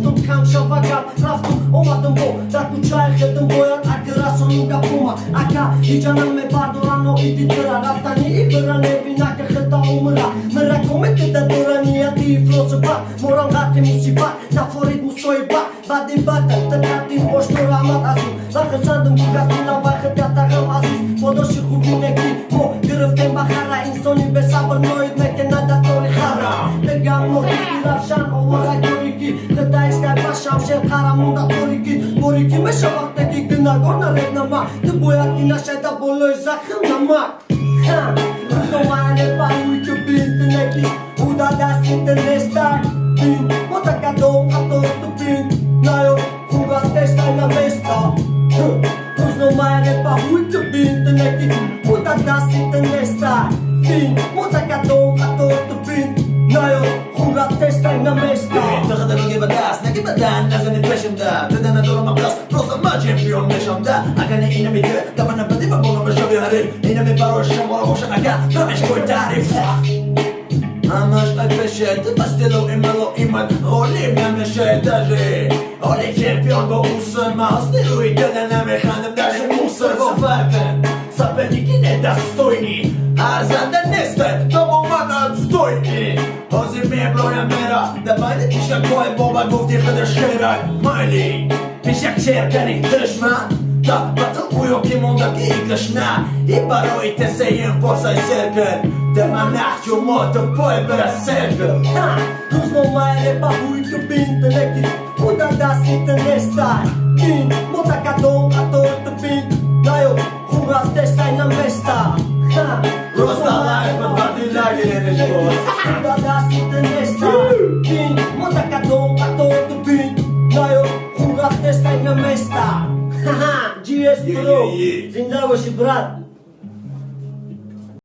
Dostum kanske vakam Raftum olmadım bu Rakı çay kırdım boyan Akıra sonunda puma Aka hicanım me bardoran o iti tıra Raftani ibran evin aka kıta umra Mıra komite da durani ati flosu bak Moran gati musibat Naforit musoibat Badim batak tetatim boş nuramat azim Lakın sandım bu gaspina vakit yatağım aziz Podoşu hubineki Mo griften bakara insoni besabır noid meken nada tori khara Tegam no itirafşan ovara göriki Kıta iskay başam şen karamunda toriki Boriki meşe vaktaki gına gona rednama Tıboyak ina şeyda boloy zakım namak No mane pa uitu bintineki Uda da sinten destar Bin Motaka dom ato tu bin Nayo Kuga testa na mesta No mane pa uitu bintineki Uda da sinten destar Bin Motaka dom ato tu bin Nayo Kuga testa na mesta Tăgădă nu ghibadas, ne ghibadan, nazani peşimde Dedene durma biraz, dostuma çempiyon yaşamda Agane ine mi gö, tabana badiba bunu mu şobi harif Ine mi baroşum, ola boşa aga, dönüş koy tarif Amaç akbeşet, bastelo imelo iman Rolim yameşe taji Oli çempiyon bu usama Stilu i dedene mehanem daži musar vo farten Sapernik ne dostojni A zada neste, tomu mana odstojni Ozim je broja mera Давай да ти какой боба гуфти хадаш херай Майли Пишак çerkenik düşman Da batıl uyo kimondaki iklışna I baroj te se jem posaj serken Te ma nahću moto poj bera serken Tuzno mare pa uitu bintineki Uda da sinten destar Bin Motaka dom ato tu bin Nayo Kuga testa na mesta Rostalar pa partiler gelene şu Uda da sinten destar Bin Motaka dom ato tu bin Nayo Kuga testa na mesta GS Pro Zindaroshi brat